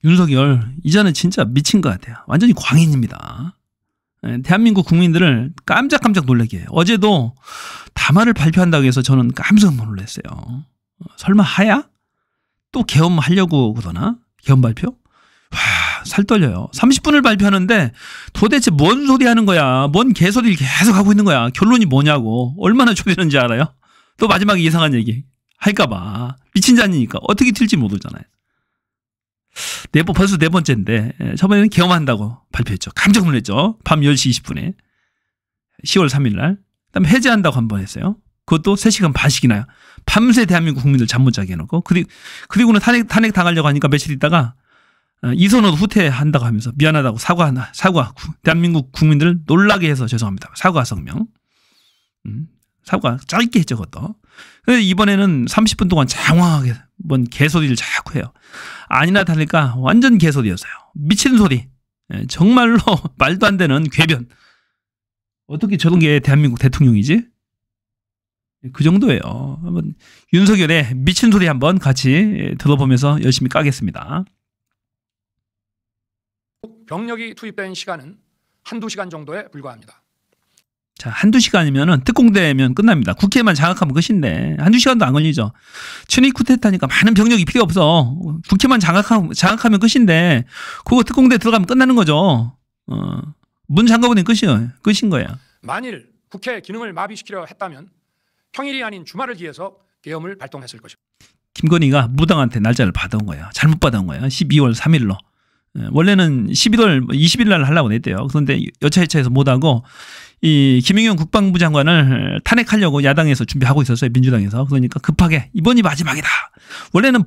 윤석열 이제는 진짜 미친 것 같아요. 완전히 광인입니다. 대한민국 국민들을 깜짝깜짝 놀라게 해요. 어제도 담화를 발표한다고 해서 저는 깜짝 놀랐어요. 설마 하야? 또 계엄하려고 그러나? 계엄 발표? 와, 살 떨려요. 30분을 발표하는데 도대체 뭔 소리 하는 거야? 뭔 개소리를 계속 하고 있는 거야? 결론이 뭐냐고. 얼마나 졸리는지 알아요? 또 마지막에 이상한 얘기 할까봐. 미친 자니까 어떻게 튈지 모르잖아요. 벌써 네 번째인데 저번에는 계엄한다고 발표했죠. 깜짝 놀랐죠. 밤 10시 20분에 10월 3일 날. 그다음에 해제한다고 한 번 했어요. 그것도 3시간 반씩이나 밤새 대한민국 국민들 잠 못 자게 해놓고 그리고는 탄핵 당하려고 하니까 며칠 있다가 이선호도 후퇴한다고 하면서 미안하다고 사과 대한민국 국민들을 놀라게 해서 죄송합니다. 사과 성명. 사과 짧게 했죠. 그것도. 그래서 이번에는 30분 동안 장황하게 뭔 개소리를 자꾸 해요. 아니나 다를까 완전 개소리였어요. 미친 소리. 정말로 말도 안 되는 궤변. 어떻게 저런 게 대한민국 대통령이지? 그 정도예요. 한번 윤석열의 미친 소리 한번 같이 들어보면서 열심히 까겠습니다. 병력이 투입된 시간은 한두 시간 정도에 불과합니다. 자, 한두 시간이면은 특공대면 끝납니다. 국회만 장악하면 끝인데 한두 시간도 안 걸리죠. 친위 쿠데타니까 많은 병력이 필요 없어. 국회만 장악하면 끝인데 그거 특공대 들어가면 끝나는 거죠. 문 잠가보니 끝인 거예요. 만일 국회 기능을 마비시키려 했다면 평일이 아닌 주말을 기해서 계엄을 발동했을 것입니다. 김건희가 무당한테 날짜를 받아온 거예요. 잘못 받아온 거예요. 12월 3일로. 원래는 11월 20일 날 하려고 했대요. 그런데 여차여차해서 못하고 이 김용현 국방부 장관을 탄핵하려고 야당에서 준비하고 있었어요. 민주당에서. 그러니까 급하게 이번이 마지막이다. 원래는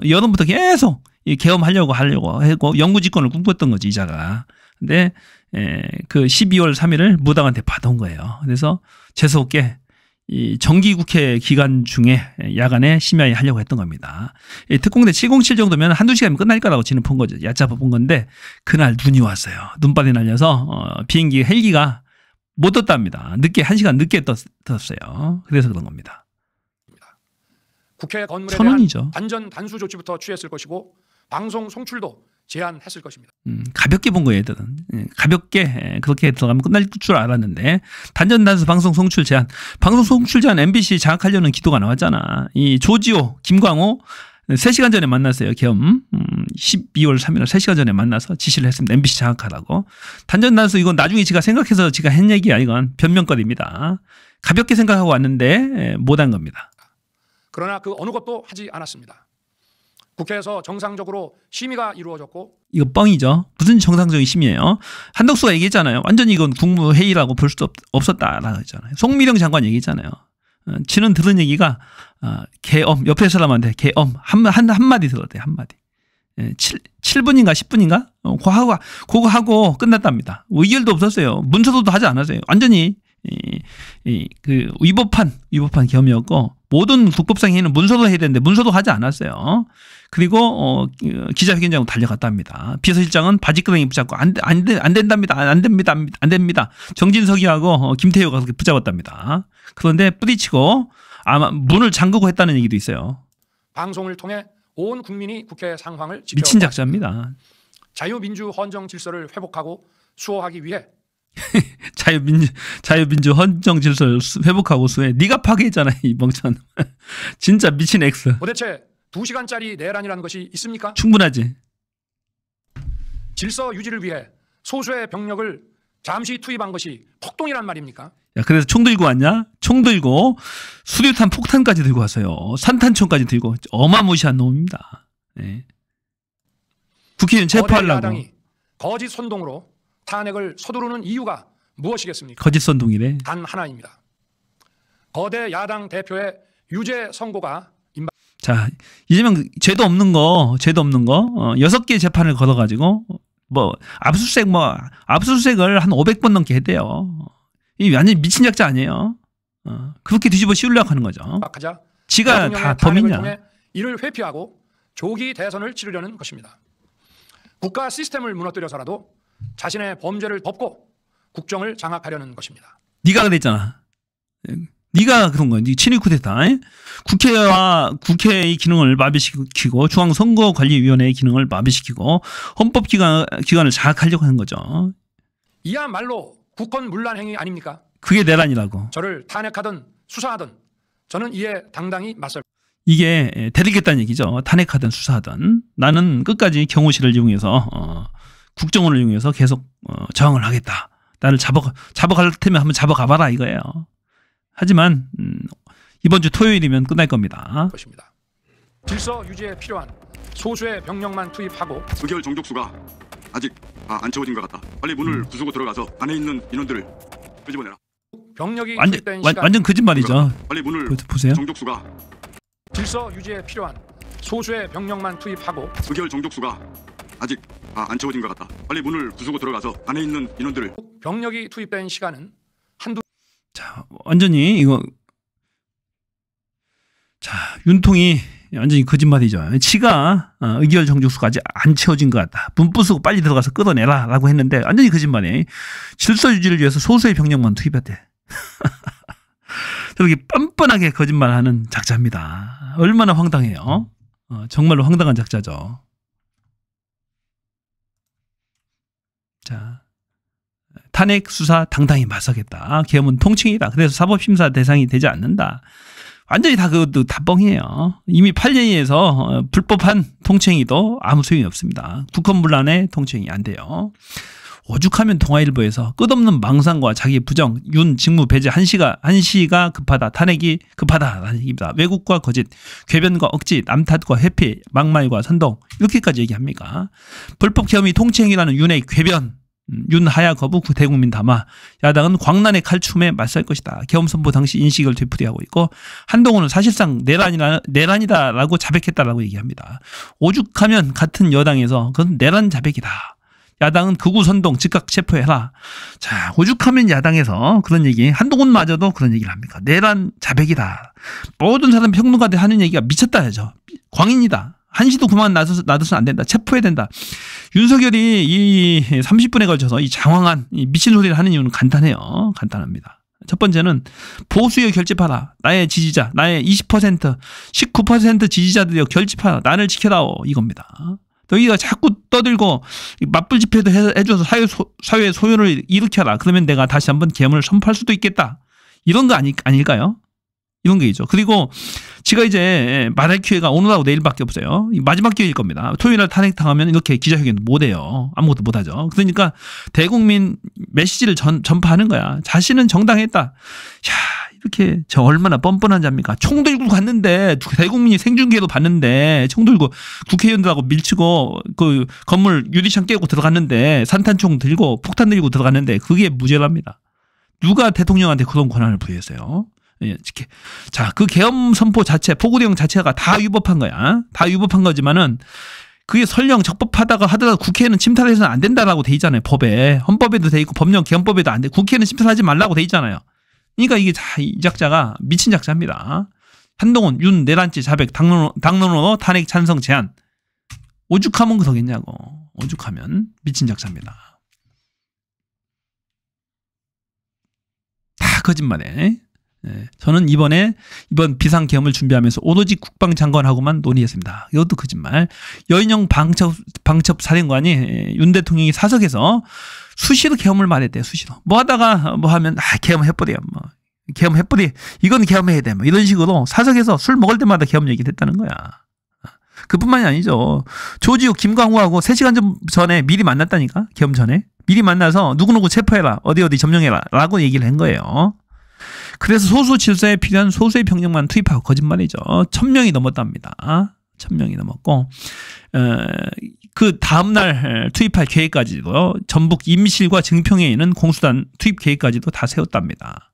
여름부터 계속 계엄하려고 하고 영구집권을 꿈꿨던 거지 이자가. 근데 그 12월 3일을 무당한테 받아온 거예요. 그래서 재수없게 이 정기국회 기간 중에 야간에 심야에 하려고 했던 겁니다. 특공대 707 정도면 한두 시간이면 끝날 거라고 지는 본 거죠. 얕잡아 본 건데 그날 눈이 왔어요. 눈발이 날려서 비행기 헬기가 못 떴답니다. 1시간 늦게 떴어요. 그래서 그런 겁니다. 국회 건물에 선언이죠. 대한 단전 단수 조치부터 취했을 것이고 방송 송출도 제한했을 것입니다. 가볍게 본 거예요, 얘들은. 가볍게 그렇게 들어가면 끝날 줄 알았는데 단전 단수 방송 송출 제한. 방송 송출 제한 MBC 장악하려는 기도가 나왔잖아. 이 조지호, 김광호 3시간 전에 만났어요. 계엄 12월 3일 3시간 전에 만나서 지시를 했습니다. MBC 장악하라고. 단전 단수 이건 나중에 지가 생각해서 지가 한 얘기야. 이건 변명거리입니다. 가볍게 생각하고 왔는데 못한 겁니다. 그러나 그 어느 것도 하지 않았습니다. 국회에서 정상적으로 심의가 이루어졌고 이거 뻥이죠. 무슨 정상적인 심의예요. 한덕수가 얘기했잖아요. 완전히 이건 국무회의라고 볼 수 없었다라고 했잖아요. 송미령 장관 얘기했잖아요. 지는 들은 얘기가 계엄 옆에 사람한테 계엄 한마디 들었대요. 한마디. 7분인가 10분인가 그거 하고 끝났답니다. 의결도 없었어요. 문서도 하지 않았어요. 완전히 그 위법한 계엄이었고 모든 국법상 행위는 문서도 해야 되는데 문서도 하지 않았어요. 그리고 기자회견장으로 달려갔답니다. 비서실장은 바지끄덩이 붙잡고 안 됩니다. 정진석이하고 김태효가 그렇게 붙잡았답니다. 그런데 뿌리치고 아마 문을 잠그고 했다는 얘기도 있어요. 방송을 통해 온 국민이 국회 상황을 지켜봤습니다. 미친 작자입니다. 자유민주 헌정 질서를 회복하고 수호하기 위해 자유민주 헌정 질서를 회복하고 수해. 네가 파괴했잖아 이 멍청한. 진짜 미친 X. 도대체 2시간짜리 내란이라는 것이 있습니까? 충분하지. 질서 유지를 위해 소수의 병력을 잠시 투입한 것이 폭동이란 말입니까? 야, 그래서 총 들고 왔냐? 총 들고 수류탄 폭탄까지 들고 왔어요. 산탄총까지 들고. 어마무시한 놈입니다. 네. 국회의원 체포하려고. 야당이 거짓 선동으로 탄핵을 서두르는 이유가 무엇이겠습니까? 거짓 선동이래. 단 하나입니다. 거대 야당 대표의 유죄 선고가 자, 이재명 죄도 없는 거 6개 재판을 걸어가지고 압수수색을 한 500번 넘게 했대요. 이 완전 미친 작자 아니에요. 그렇게 뒤집어 씌우려고 하는 거죠. 지가 다 범인이야. 이를 회피하고 조기 대선을 치르려는 것입니다. 국가 시스템을 무너뜨려서라도 자신의 범죄를 덮고 국정을 장악하려는 것입니다. 네가 그랬잖아. 네가 그런 거야. 네 친위 쿠데타. 국회의 기능을 마비시키고 중앙선거관리위원회의 기능을 마비시키고 헌법기관을 장악하려고 하는 거죠. 이야말로 국권 문란 행위 아닙니까? 그게 내란이라고. 저를 탄핵하든 수사하든 저는 이에 당당히 맞설. 이게 대리겠다는 얘기죠. 탄핵하든 수사하든 나는 끝까지 경호실을 이용해서 국정원을 이용해서 계속 저항을 하겠다. 나를 잡아갈 테면 한번 잡아가봐라 이거예요. 하지만 이번 주 토요일이면 끝날 겁니다. 것입니다. 질서 유지에 필요한 소수의 병력만 투입하고 의결 정족수가 아직 안 채워진 것 같다. 빨리 문을 부수고 들어가서 안에 있는 인원들을 끄집어내라. 병력이 투입된 시간 완전 거짓말이죠. 빨리 문을 보세요. 정족수가 질서 유지에 필요한 소수의 병력만 투입하고 의결 정족수가 아직 안 채워진 것 같다. 빨리 문을 부수고 들어가서 안에 있는 인원들을 병력이 투입된 시간은 한두. 자, 완전히 이거 자, 윤통이 완전히 거짓말이죠. 지가 의결 정족수가 아직 안 채워진 것 같다. 문 부수고 빨리 들어가서 끌어내라 라고 했는데 완전히 거짓말이에요. 질서 유지를 위해서 소수의 병력만 투입했대. 저렇게 뻔뻔하게 거짓말하는 작자입니다. 얼마나 황당해요. 정말로 황당한 작자죠. 자, 탄핵 수사 당당히 맞서겠다. 계엄은 통칭이다. 그래서 사법심사 대상이 되지 않는다. 완전히 다 그것도 다 뻥이에요. 이미 8년에서 불법한 통칭이도 아무 소용이 없습니다. 국헌문란의 통칭이 안 돼요. 오죽하면 동아일보에서 끝없는 망상과 자기 부정, 윤 직무 배제 한시가 급하다, 탄핵이 급하다라는 얘기입니다. 왜곡과 거짓, 궤변과 억지, 남탓과 회피, 막말과 선동 이렇게까지 얘기합니까? 불법 계엄이 통치행위라는 윤의 궤변, 윤하야 거부 대국민 담화, 야당은 광란의 칼춤에 맞설 것이다. 계엄 선포 당시 인식을 되풀이하고 있고 한동훈은 사실상 내란이다라고 자백했다라고 얘기합니다. 오죽하면 같은 여당에서 그건 내란 자백이다. 야당은 극우 선동 즉각 체포해라. 자, 오죽하면 야당에서 그런 얘기, 한동훈마저도 그런 얘기를 합니까? 내란 자백이다. 모든 사람 평론가들 하는 얘기가 미쳤다 하죠. 광인이다. 한시도 그만 놔둬서는 안 된다. 체포해야 된다. 윤석열이 이 30분에 걸쳐서 이 장황한 이 미친 소리를 하는 이유는 간단해요. 간단합니다. 첫 번째는 보수여 결집하라. 나의 지지자, 나의 20%, 19% 지지자들이여 결집하라. 나를 지켜다오. 이겁니다. 너희가 자꾸 떠들고 맞불 집회도 해줘서 사회 소요를 일으켜라. 그러면 내가 다시 한번 계엄을 선포할 수도 있겠다. 이런 거 아닐까요? 이런 게 있죠. 그리고 지가 이제 말할 기회가 오늘하고 내일밖에 없어요. 마지막 기회일 겁니다. 토요일날 탄핵당하면 이렇게 기자회견도 못해요. 아무것도 못하죠. 그러니까 대국민 메시지를 전파하는 거야. 자신은 정당했다. 야, 이렇게 저 얼마나 뻔뻔한 자입니까? 총 들고 갔는데 대국민이 생중계로 봤는데 총 들고 국회의원들하고 밀치고 그 건물 유리창 깨고 들어갔는데 산탄총 들고 폭탄 들고 들어갔는데 그게 무죄랍니다. 누가 대통령한테 그런 권한을 부여했어요? 자, 그 계엄 선포 자체, 포고령 자체가 다 위법한 거야. 다 위법한 거지만은 그게 설령 적법하다가 하더라도 국회에는 침탈해서는 안 된다라고 돼 있잖아요. 법에. 헌법에도 돼 있고 법령 계엄법에도 안 돼. 국회는 침탈하지 말라고 돼 있잖아요. 그러니까 이게 이 작자가 미친 작자입니다. 한동훈, 윤, 내란죄 자백, 당론으로 탄핵 찬성 제안. 오죽하면 그러겠냐고. 오죽하면 미친 작자입니다. 다 거짓말해. 저는 이번 비상계엄을 준비하면서 오로지 국방장관하고만 논의했습니다. 이것도 거짓말. 여인영 방첩 사령관이 윤 대통령이 사석에서 수시로 계엄을 말했대요. 수시로. 뭐 하다가 뭐 하면 계엄 해버려. 뭐 계엄 해버리. 이건 계엄해야 돼. 뭐 이런 식으로 사석에서 술 먹을 때마다 계엄 얘기를 했다는 거야. 그뿐만이 아니죠. 조지호 김광호하고 3시간 전에 미리 만났다니까. 계엄 전에. 미리 만나서 누구누구 체포해라. 어디 점령해라. 라고 얘기를 한 거예요. 그래서 소수 질서에 필요한 소수의 병력만 투입하고 거짓말이죠. 1000명이 넘었답니다. 1000명이 넘었고 그 다음날 투입할 계획까지도 전북 임실과 증평에 있는 공수단 투입 계획까지도 다 세웠답니다.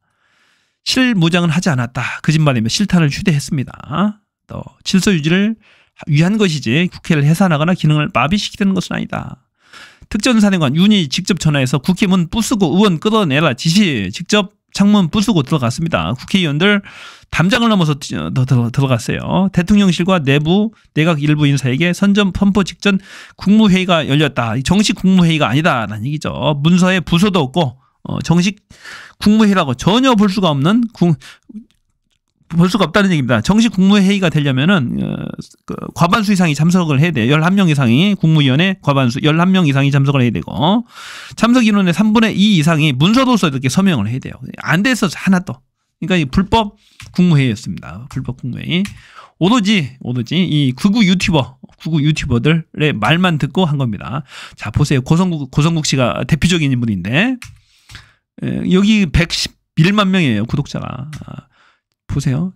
실무장은 하지 않았다. 거짓말이며 실탄을 휴대했습니다. 또 질서 유지를 위한 것이지 국회를 해산하거나 기능을 마비시키는 것은 아니다. 특전사령관 윤이 직접 전화해서 국회 문 부수고 의원 끌어내라 지시 직접 창문 부수고 들어갔습니다. 국회의원들 담장을 넘어서 들어갔어요. 대통령실과 내부 내각 일부 인사에게 선전 선포 직전 국무회의가 열렸다. 정식 국무회의가 아니다라는 얘기죠. 문서에 부서도 없고 정식 국무회의라고 전혀 볼 수가 없는 볼 수가 없다는 얘기입니다. 정식 국무회의가 되려면은 과반수 이상이 참석을 해야 돼요. 11명 이상이 국무위원회 과반수 11명 이상이 참석을 해야 되고 참석 인원의 3분의 2 이상이 문서로서 이렇게 서명을 해야 돼요. 안 돼서 하나 또. 그러니까 이 불법 국무회의였습니다. 불법 국무회의. 오로지 이 극우 유튜버들의 말만 듣고 한 겁니다. 자, 보세요. 고성국 씨가 대표적인 인물인데 여기 111만 명이에요. 구독자가. 보세요.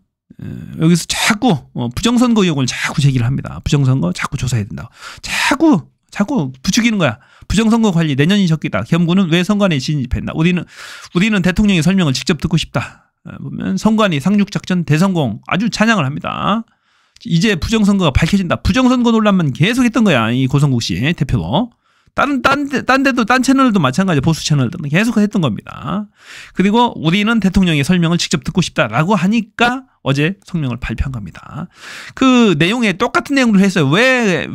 여기서 자꾸 부정선거 의혹을 자꾸 제기를 합니다. 부정선거 자꾸 조사해야 된다고. 자꾸 부추기는 거야. 부정선거 관리 내년이 적기다. 겸구는 왜 선관위에 진입했나. 우리는 대통령의 설명을 직접 듣고 싶다. 보면 선관위 상륙작전 대성공 아주 찬양을 합니다. 이제 부정선거가 밝혀진다. 부정선거 논란만 계속했던 거야. 이 고성국 씨 대표도. 딴 채널도 마찬가지 보수 채널들은 계속 했던 겁니다. 그리고 우리는 대통령의 설명을 직접 듣고 싶다라고 하니까 어제 성명을 발표한 겁니다. 그 내용에 똑같은 내용을 했어요. 왜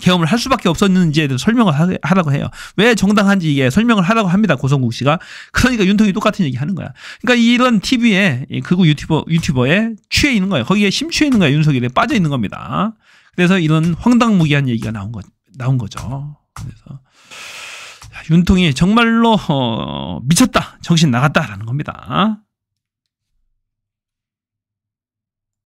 계엄을 할 수밖에 없었는지에 대해서 설명을 하라고 해요. 왜 정당한지 이게 설명을 하라고 합니다. 고성국 씨가. 그러니까 윤통이 똑같은 얘기 하는 거야. 그러니까 이런 TV에 극우 유튜버에 취해 있는 거예요. 거기에 심취해 있는 거야. 윤석열에 빠져 있는 겁니다. 그래서 이런 황당무계한 얘기가 나온 거죠. 그래서 윤통이 정말로 미쳤다, 정신 나갔다라는 겁니다.